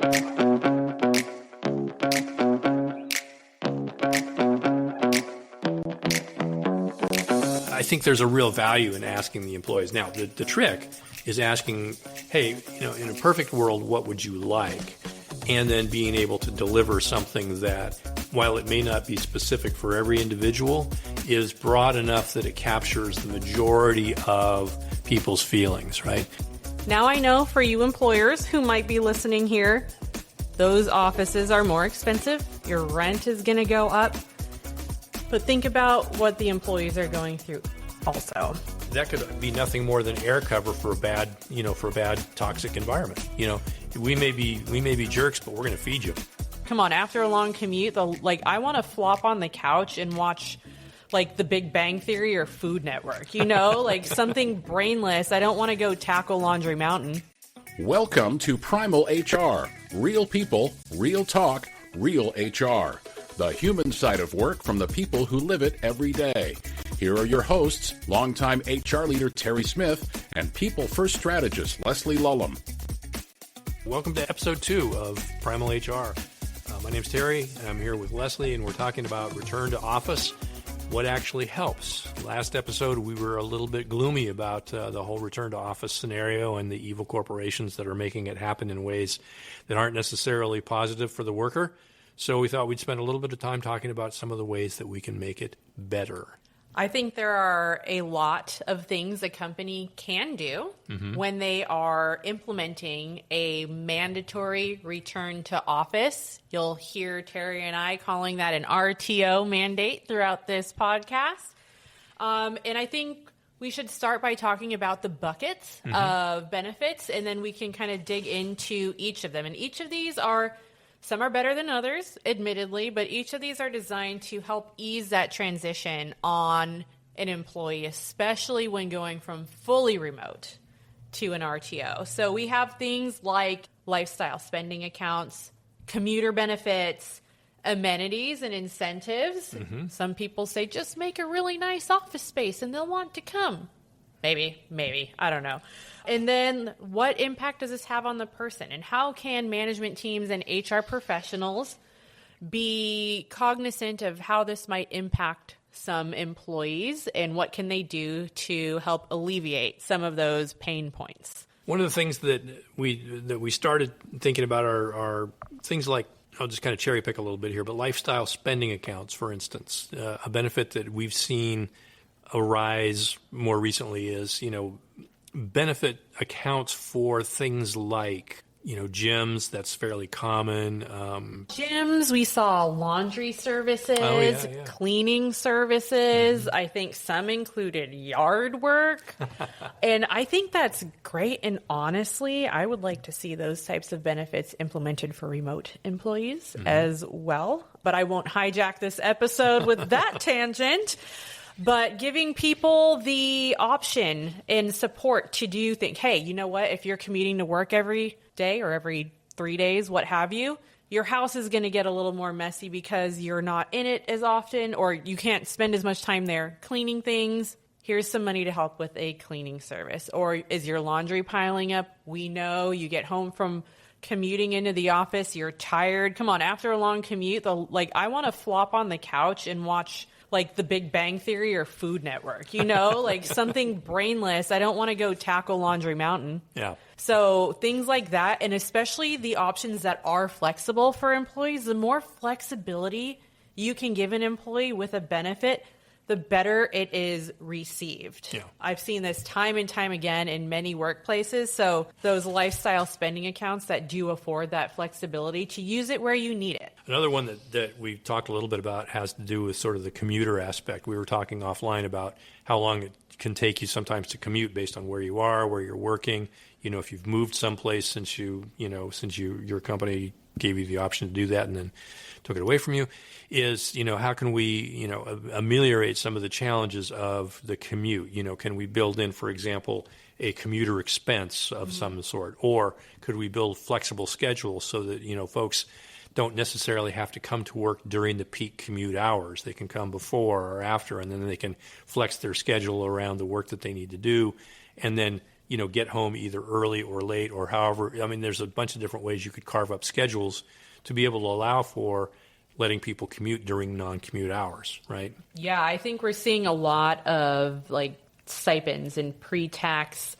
I think there's a real value in asking the employees. Now, the trick is asking, hey, in a perfect world, what would you like? And then being able to deliver something that, while it may not be specific for every individual, is broad enough that it captures the majority of people's feelings, right? Now I know for you employers who might be listening here, those offices are more expensive. Your rent is going to go up. But think about what the employees are going through also. That could be nothing more than air cover for a bad toxic environment. We may be jerks, but we're going to feed you. Come on, after a long commute, I want to flop on the couch and watch The Big Bang Theory or Food Network, something brainless. I don't want to go tackle Laundry Mountain. Welcome to Primal HR. Real people, real talk, real HR. The human side of work from the people who live it every day. Here are your hosts, longtime HR leader Terry Smith and People First strategist Leslie Lulham. Welcome to episode 2 of Primal HR. My name's Terry, and I'm here with Leslie, and we're talking about return to office, what actually helps. Last episode, we were a little bit gloomy about the whole return to office scenario and the evil corporations that are making it happen in ways that aren't necessarily positive for the worker. So we thought we'd spend a little bit of time talking about some of the ways that we can make it better. I think there are a lot of things a company can do when they are implementing a mandatory return to office. You'll hear Terry and I calling that an RTO mandate throughout this podcast. And I think we should start by talking about the buckets of benefits, and then we can kind of dig into each of them. And each of these some are better than others, admittedly, but each of these are designed to help ease that transition on an employee, especially when going from fully remote to an RTO. So we have things like lifestyle spending accounts, commuter benefits, amenities and incentives. Some people say just make a really nice office space and they'll want to come. Maybe, I don't know. And then what impact does this have on the person? And how can management teams and HR professionals be cognizant of how this might impact some employees, and what can they do to help alleviate some of those pain points? One of the things that we started thinking about are things like, I'll just kind of cherry pick a little bit here, but lifestyle spending accounts, for instance. A benefit that we've seen arise more recently is, benefit accounts for things like, gyms. That's fairly common. Gyms, we saw laundry services, cleaning services. I think some included yard work. And I think that's great. And honestly, I would like to see those types of benefits implemented for remote employees as well. But I won't hijack this episode with that tangent. But giving people the option and support to do things. Hey, you know what? If you're commuting to work every day or every 3 days, what have you, your house is going to get a little more messy because you're not in it as often, or you can't spend as much time there cleaning things. Here's some money to help with a cleaning service. Or is your laundry piling up? We know you get home from commuting into the office, you're tired. Come on, after a long commute, I want to flop on the couch and watch The Big Bang Theory or Food Network, something brainless. I don't want to go tackle Laundry Mountain. Yeah. So things like that, and especially the options that are flexible for employees, the more flexibility you can give an employee with a benefit, the better it is received. Yeah. I've seen this time and time again in many workplaces. So those lifestyle spending accounts that do afford that flexibility to use it where you need it. Another one that we talked a little bit about has to do with sort of the commuter aspect. We were talking offline about how long it can take you sometimes to commute based on where you are, where you're working. If you've moved someplace since your company gave you the option to do that and then took it away from you, is, how can we, ameliorate some of the challenges of the commute? Can we build in, for example, a commuter expense of some sort? Or could we build flexible schedules so that, folks don't necessarily have to come to work during the peak commute hours? They can come before or after, and then they can flex their schedule around the work that they need to do, and then get home either early or late or however. I mean, there's a bunch of different ways you could carve up schedules to be able to allow for letting people commute during non-commute hours, right? Yeah, I think we're seeing a lot of like stipends and pre-tax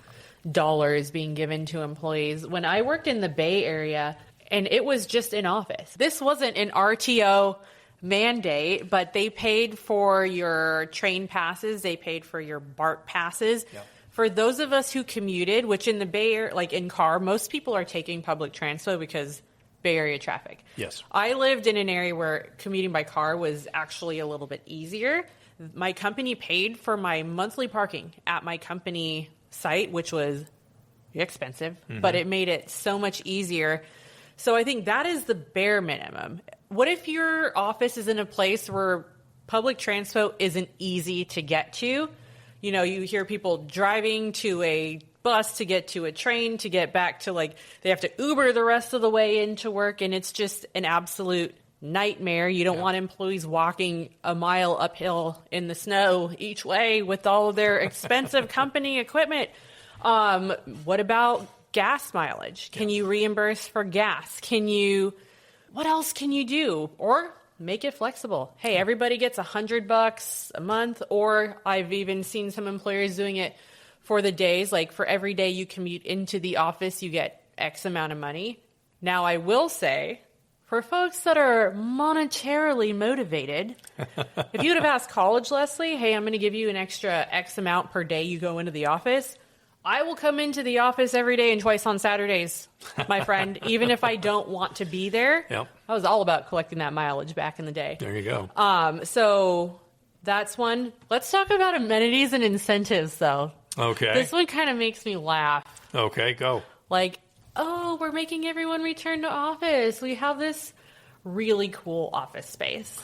dollars being given to employees. When I worked in the Bay Area, and it was just in office. This wasn't an RTO mandate, but they paid for your train passes. They paid for your BART passes. Yep. For those of us who commuted, which in the Bay Area, like in car, most people are taking public transit because Bay Area traffic. Yes. I lived in an area where commuting by car was actually a little bit easier. My company paid for my monthly parking at my company site, which was expensive, but it made it so much easier. So I think that is the bare minimum. What if your office is in a place where public transport isn't easy to get to? You hear people driving to a bus to get to a train to get back to, like, they have to Uber the rest of the way into work, and it's just an absolute nightmare. You don't want employees walking a mile uphill in the snow each way with all of their expensive company equipment. What about gas mileage? Can you reimburse for gas? What else can you do? Or make it flexible. Hey, everybody gets $100 a month, or I've even seen some employers doing it for the days. Like, for every day you commute into the office, you get X amount of money. Now, I will say, for folks that are monetarily motivated, if you would have asked college, Leslie, hey, I'm going to give you an extra X amount per day you go into the office, I will come into the office every day and twice on Saturdays, my friend, even if I don't want to be there. Yep. I was all about collecting that mileage back in the day. There you go. So that's one. Let's talk about amenities and incentives, though. Okay. This one kind of makes me laugh. Okay, go. Like, oh, we're making everyone return to office. We have this really cool office space.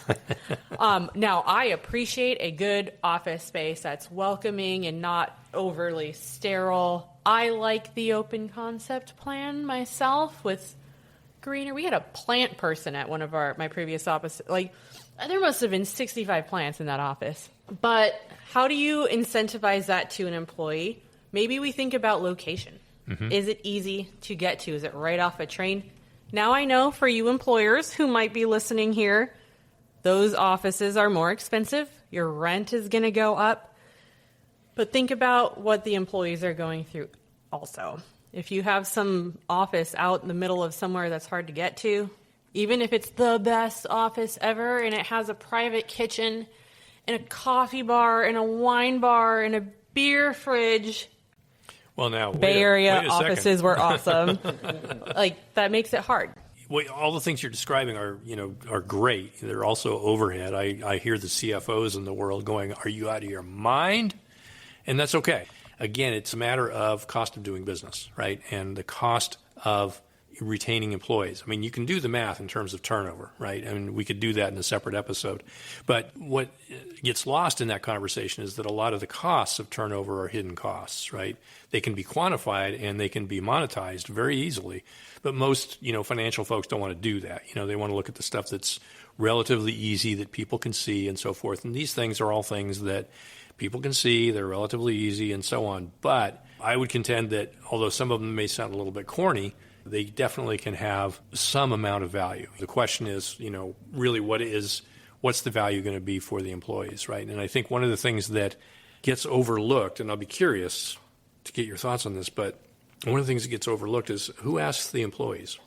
Now, I appreciate a good office space that's welcoming and not overly sterile. I like the open concept plan myself with greener. We had a plant person at one of my previous offices. Like, there must have been 65 plants in that office. But how do you incentivize that to an employee? Maybe we think about location. Is it easy to get to? Is it right off a train? Now, I know for you employers who might be listening here, those offices are more expensive. Your rent is going to go up. But think about what the employees are going through also. If you have some office out in the middle of somewhere that's hard to get to, even if it's the best office ever and it has a private kitchen and a coffee bar and a wine bar and a beer fridge. Well, now, Bay Area offices were awesome. Like, that makes it hard. Well, all the things you're describing are great. They're also overhead. I hear the CFOs in the world going, "Are you out of your mind?" And that's okay. Again, it's a matter of cost of doing business, right? And the cost of retaining employees. I mean, you can do the math in terms of turnover, right? I mean, we could do that in a separate episode. But what gets lost in that conversation is that a lot of the costs of turnover are hidden costs, right? They can be quantified and they can be monetized very easily. But most, financial folks don't want to do that. They want to look at the stuff that's relatively easy that people can see and so forth. And these things are all things that people can see, they're relatively easy and so on. But I would contend that although some of them may sound a little bit corny, they definitely can have some amount of value. The question is, really what's the value going to be for the employees, right? And I think one of the things that gets overlooked, and I'll be curious to get your thoughts on this, but one of the things that gets overlooked is who asks the employees?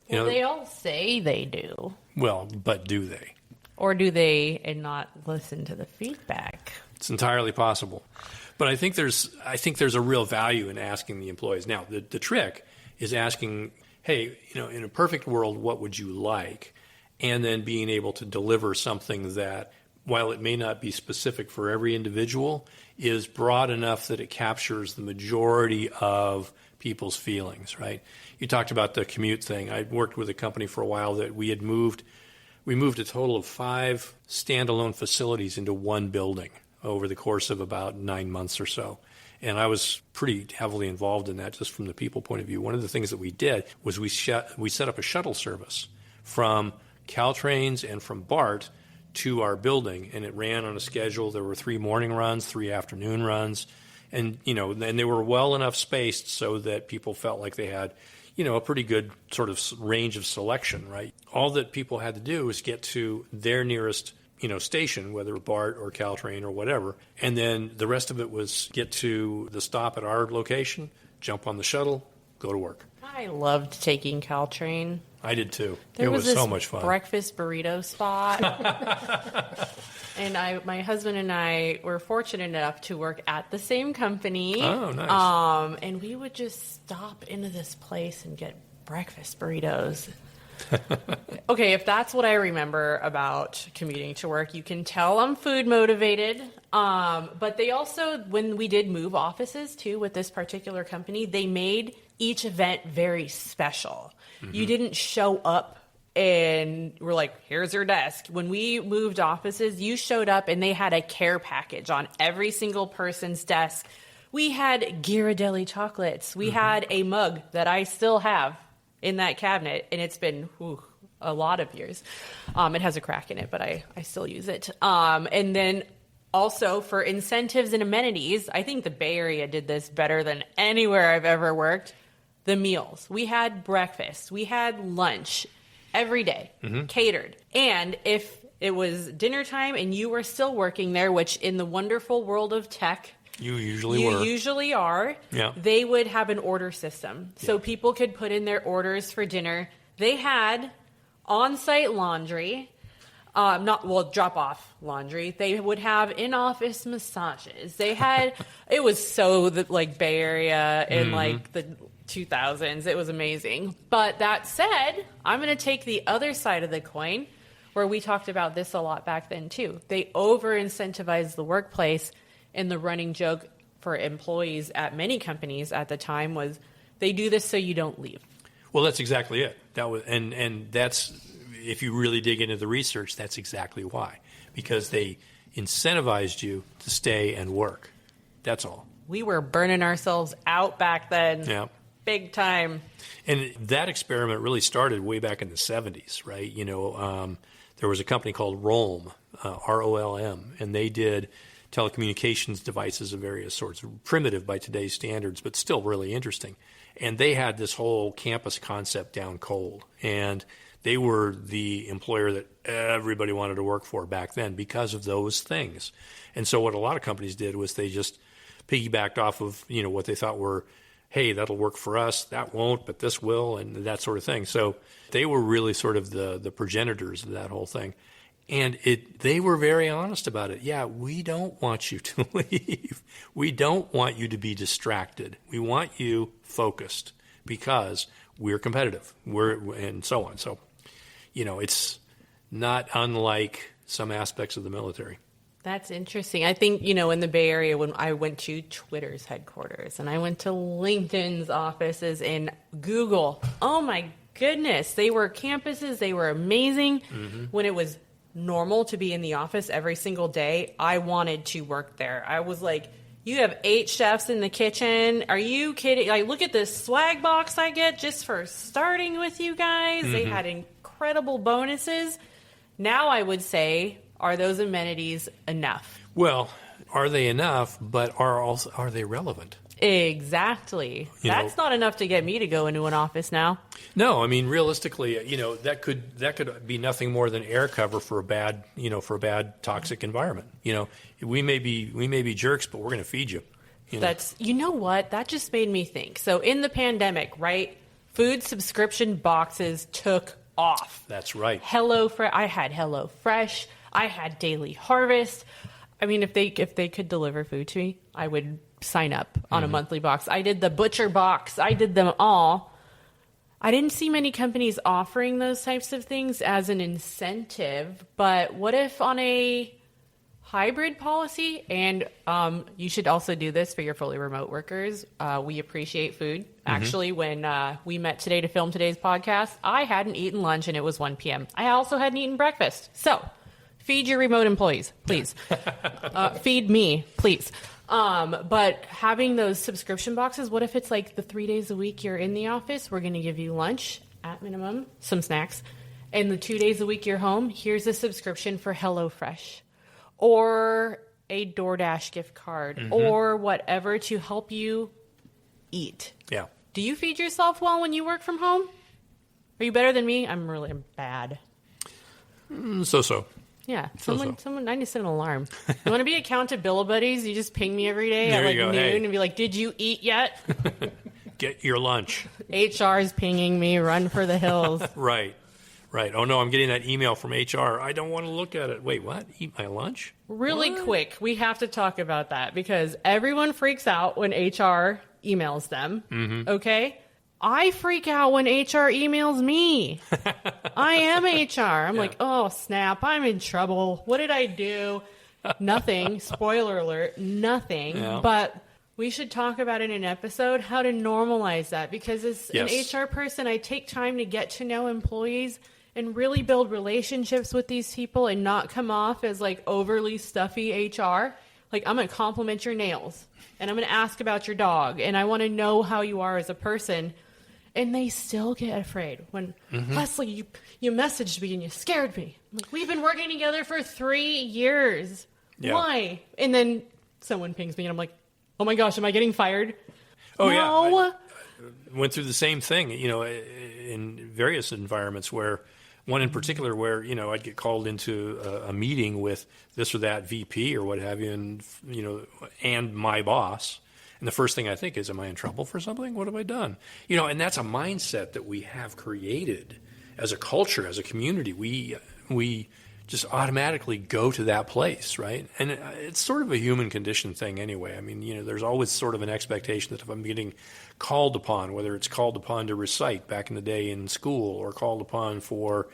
Well, they all say they do. Well, but do they? Or do they and not listen to the feedback? It's entirely possible. But I think there's a real value in asking the employees. Now, the trick is asking, hey, in a perfect world, what would you like? And then being able to deliver something that, while it may not be specific for every individual, is broad enough that it captures the majority of people's feelings, right? You talked about the commute thing. I worked with a company for a while that we moved a total of 5 standalone facilities into one building over the course of about 9 months or so. And I was pretty heavily involved in that just from the people point of view. One of the things that we did was we set up a shuttle service from Caltrains and from BART to our building, and it ran on a schedule. There were 3 morning runs, 3 afternoon runs, And, and they were well enough spaced so that people felt like they had, a pretty good sort of range of selection, right? All that people had to do was get to their nearest, station, whether BART or Caltrain or whatever. And then the rest of it was get to the stop at our location, jump on the shuttle, go to work. I loved taking Caltrain. I did too. It was so much fun. Breakfast burrito spot. And my husband and I were fortunate enough to work at the same company. Oh, nice. And we would just stop into this place and get breakfast burritos. Okay, if that's what I remember about commuting to work, you can tell I'm food motivated. But they also, when we did move offices too with this particular company, they made each event very special. Mm-hmm. You didn't show up and we're like, here's your desk. When we moved offices, you showed up and they had a care package on every single person's desk. We had Ghirardelli chocolates. We had a mug that I still have in that cabinet, and it's been a lot of years. It has a crack in it, but I still use it. And then also for incentives and amenities, I think the Bay Area did this better than anywhere I've ever worked. The meals. We had breakfast. We had lunch every day, catered. And if it was dinner time and you were still working there, which in the wonderful world of tech, you usually are, yeah, they would have an order system. So people could put in their orders for dinner. They had on-site laundry, drop-off laundry. They would have in-office massages. They had, it was so like Bay Area in like the 2000s. It was amazing. But that said, I'm going to take the other side of the coin, where we talked about this a lot back then too. They over-incentivized the workplace, and the running joke for employees at many companies at the time was they do this so you don't leave. Well, that's exactly it. That was, and that's, if you really dig into the research, that's exactly why. Because they incentivized you to stay and work. That's all. We were burning ourselves out back then. Yeah. Big time. And that experiment really started way back in the 70s, right? There was a company called Rolm, ROLM, and they did telecommunications devices of various sorts, primitive by today's standards, but still really interesting. And they had this whole campus concept down cold. And they were the employer that everybody wanted to work for back then because of those things. And so what a lot of companies did was they just piggybacked off of, what they thought were, hey, that'll work for us, that won't, but this will, and that sort of thing. So they were really sort of the progenitors of that whole thing. And they were very honest about it. Yeah, we don't want you to leave. We don't want you to be distracted. We want you focused because we're competitive. And so on. So, it's not unlike some aspects of the military. That's interesting. I think, in the Bay Area, when I went to Twitter's headquarters and I went to LinkedIn's offices and Google, oh my goodness, they were campuses. They were amazing. Mm-hmm. When it was normal to be in the office every single day, I wanted to work there. I was like, you have 8 chefs in the kitchen. Are you kidding? Like, look at this swag box I get just for starting with you guys. Mm-hmm. They had incredible bonuses. Now I would say, are those amenities enough? Well, are they enough, but are they relevant? Exactly. That's not enough to get me to go into an office now. No, I mean, realistically, that could be nothing more than air cover for a bad toxic environment. We may be jerks, but we're going to feed you. That's, what? That just made me think. So in the pandemic, right? Food subscription boxes took off. That's right. I had HelloFresh. I had Daily Harvest. I mean, if they could deliver food to me, I would sign up on a monthly box. I did the butcher box. I did them all. I didn't see many companies offering those types of things as an incentive, but what if on a hybrid policy, and you should also do this for your fully remote workers, we appreciate food. Actually, when we met today to film today's podcast, I hadn't eaten lunch and it was 1 p.m. I also hadn't eaten breakfast. So feed your remote employees, please. Feed me, please. But having those subscription boxes, what if it's like the 3 days a week you're in the office, we're going to give you lunch at minimum, some snacks, and the 2 days a week you're home, here's a subscription for HelloFresh. Or a DoorDash gift card or whatever to help you eat. Yeah. Do you feed yourself well when you work from home? Are you better than me? I'm really bad. So. Yeah. Someone, I need to set an alarm. You want to be accountability buddies? You just ping me every day at like noon and be like, did you eat yet? Get your lunch. HR is pinging me, run for the hills. Right. Oh, no, I'm getting that email from HR. I don't want to look at it. Wait, what? Eat my lunch? Really quick, we have to talk about that because everyone freaks out when HR emails them. Okay? I freak out when HR emails me. I am HR. I'm like, oh, snap. I'm in trouble. What did I do? Nothing. Spoiler alert. Nothing. Yeah. But we should talk about in an episode how to normalize that because as an HR person, I take time to get to know employees and really build relationships with these people and not come off as like overly stuffy HR. Like, I'm going to compliment your nails and I'm going to ask about your dog and I want to know how you are as a person. And they still get afraid when, Leslie, you messaged me and you scared me. I'm like, we've been working together for 3 years. Yeah. Why? And then someone pings me and I'm like, oh my gosh, am I getting fired? Oh, no. yeah. I went through the same thing, in various environments where, one in particular where, I'd get called into a meeting with this or that VP or what have you, and my boss. And the first thing I think is, am I in trouble for something? What have I done? And that's a mindset that we have created as a culture, as a community. We just automatically go to that place, right? And it's sort of a human condition thing anyway. I mean, there's always sort of an expectation that if I'm getting called upon, whether it's called upon to recite back in the day in school or called upon for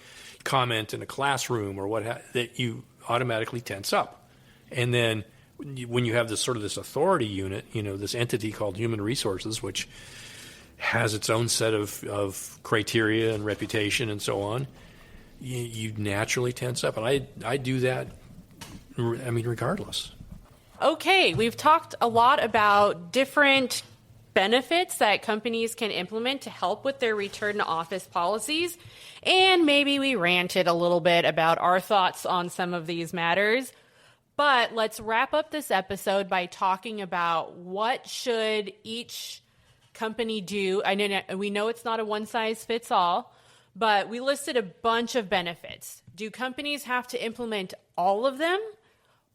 comment in a classroom or that you automatically tense up. And then when you have this authority unit, this entity called human resources, which has its own set of criteria and reputation and so on, you naturally tense up. And I do that, regardless. Okay, we've talked a lot about different benefits that companies can implement to help with their return to office policies. And maybe we ranted a little bit about our thoughts on some of these matters. But let's wrap up this episode by talking about what should each company do. We know it's not a one-size-fits-all, but we listed a bunch of benefits. Do companies have to implement all of them?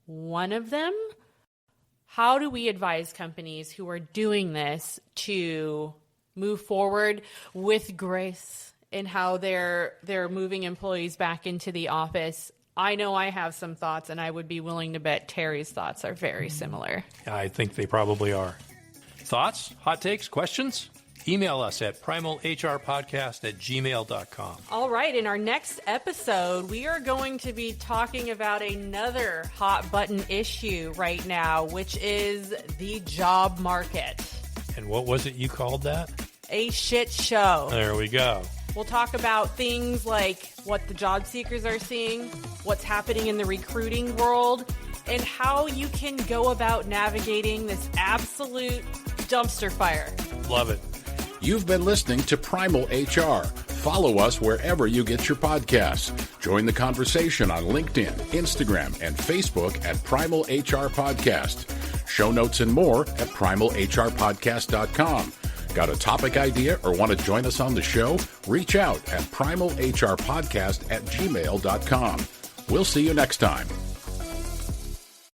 One of them? How do we advise companies who are doing this to move forward with grace in how they're moving employees back into the office? I know I have some thoughts, and I would be willing to bet Terry's thoughts are very similar. I think they probably are. Thoughts, hot takes, questions? Email us at primalhrpodcast@gmail.com. All right, in our next episode, we are going to be talking about another hot button issue right now, which is the job market. And what was it you called that? A shit show. There we go. We'll talk about things like what the job seekers are seeing, what's happening in the recruiting world, and how you can go about navigating this absolute dumpster fire. Love it. You've been listening to Primal HR. Follow us wherever you get your podcasts. Join the conversation on LinkedIn, Instagram, and Facebook at Primal HR Podcast. Show notes and more at primalhrpodcast.com. Got a topic idea or want to join us on the show? Reach out at primalhrpodcast@gmail.com. We'll see you next time.